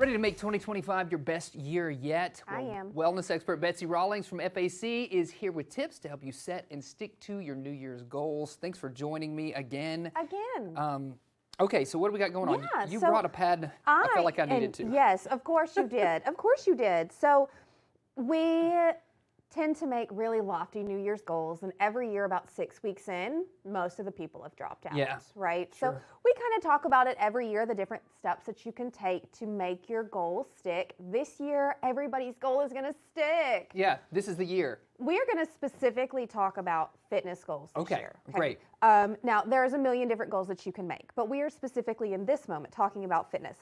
Ready to make 2025 your best year yet? I am. Wellness expert Betsy Rawlings from FAC is here with tips to help you set and stick to your New Year's goals. Thanks for joining me again. Okay, so what do we got going on? You so brought a pad. I felt like I needed to. Yes, of course you did. Of course you did. So we tend to make really lofty New Year's goals, and every year about 6 weeks in, most of the people have dropped out, right? Sure. So we kind of talk about it every year, the different steps that you can take to make your goals stick. This year, everybody's goal is going to stick. Yeah, this is the year. We're going to specifically talk about fitness goals this year. Great. Now, there's a million different goals that you can make, but we are specifically in this moment talking about fitness.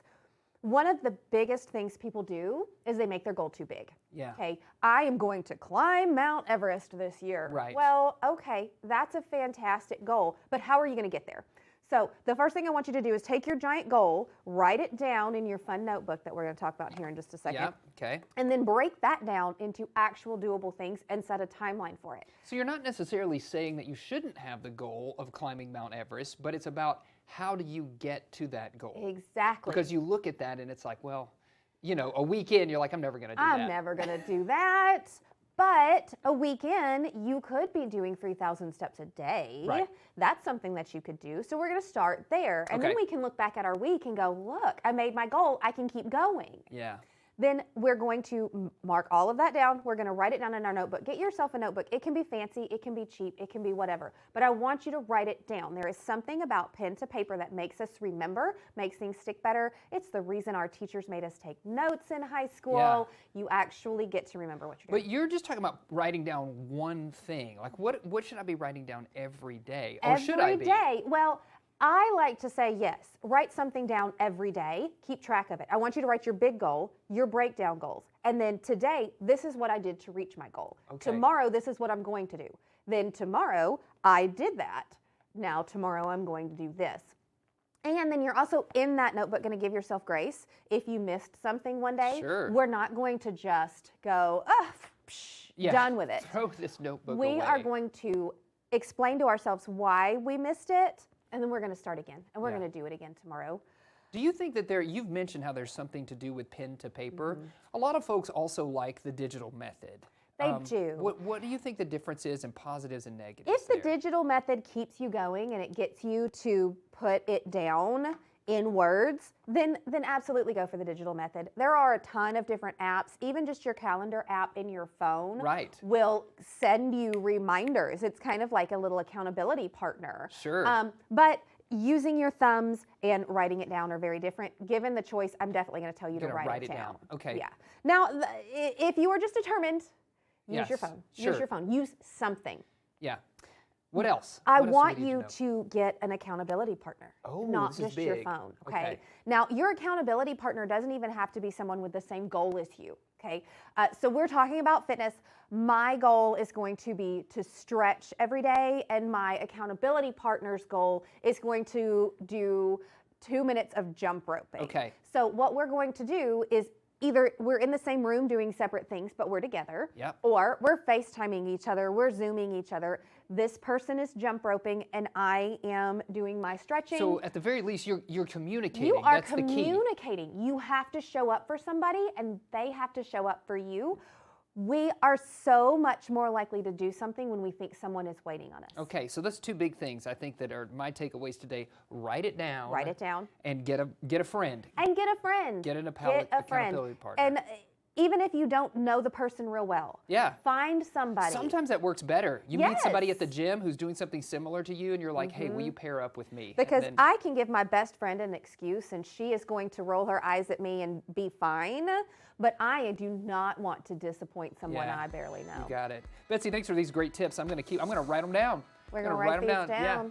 One of the biggest things people do is they make their goal too big. Yeah. Okay, I am going to climb Mount Everest this year. Right. Well, okay, that's a fantastic goal, but how are you going to get there? So the first thing I want you to do is take your giant goal, write it down in your fun notebook that we're going to talk about here in just a second. Yeah, okay. And then break that down into actual doable things and set a timeline for it. So you're not necessarily saying that you shouldn't have the goal of climbing Mount Everest, but it's about how do you get to that goal? Exactly. Because you look at that and it's like, well, you know, a week in, you're like, I'm never going to do that. I'm never going to do that. But a week in, you could be doing 3,000 steps a day. Right. That's something that you could do. So we're going to start there. And then we can look back at our week and go, look, I made my goal. I can keep going. Yeah. Then we're going to mark all of that down. We're going to write it down in our notebook. Get yourself a notebook. It can be fancy. It can be cheap. It can be whatever. But I want you to write it down. There is something about pen to paper that makes us remember, makes things stick better. It's the reason our teachers made us take notes in high school. Yeah. You actually get to remember what you're doing. But you're just talking about writing down one thing. Like what should I be writing down every day? Or should I be? Every day. Well, I like to say yes. Write something down every day. Keep track of it. I want you to write your big goal, your breakdown goals. And then today, this is what I did to reach my goal. Okay. Tomorrow, this is what I'm going to do. Then tomorrow, I did that. Now tomorrow, I'm going to do this. And then you're also in that notebook going to give yourself grace. If you missed something one day, we're not going to just go, done with it. Throw this notebook away. We are going to explain to ourselves why we missed it. And then we're going to start again, and we're going to do it again tomorrow. Do you think that you've mentioned how there's something to do with pen to paper. A lot of folks also like the digital method. They do. What do you think the difference is in positives and negatives? If the digital method keeps you going and it gets you to put it down in words, then absolutely go for the digital method. There are a ton of different apps. Even just your calendar app in your phone will send you reminders. It's kind of like a little accountability partner. Sure. But using your thumbs and writing it down are very different. Given the choice, I'm definitely going to tell you to write it down. Okay. Yeah. Now, if you are just determined, use your phone. Sure. Use your phone. Use something. Yeah. What else? I want you to get an accountability partner, not this is just your big. phone. Okay. Now, your accountability partner doesn't even have to be someone with the same goal as you. Okay. So we're talking about fitness. My goal is going to be to stretch every day, and my accountability partner's goal is going to do 2 minutes of jump roping. Okay. So what we're going to do is either we're in the same room doing separate things, but we're together, or we're FaceTiming each other, we're Zooming each other. This person is jump roping, and I am doing my stretching. So at the very least, you're communicating. You are That's communicating. The key. You have to show up for somebody, and they have to show up for you. We are so much more likely to do something when we think someone is waiting on us. Okay, so that's two big things I think that are my takeaways today. Write it down. Write it down. And get a friend. And get a friend. Get an accountability partner. And even if you don't know the person real well, find somebody. Sometimes that works better. You meet somebody at the gym who's doing something similar to you, and you're like, hey, will you pair up with me? Because I can give my best friend an excuse, and she is going to roll her eyes at me and be fine, but I do not want to disappoint someone I barely know. You got it. Betsy, thanks for these great tips. I'm going to write them down. We're going to write them down. Yeah.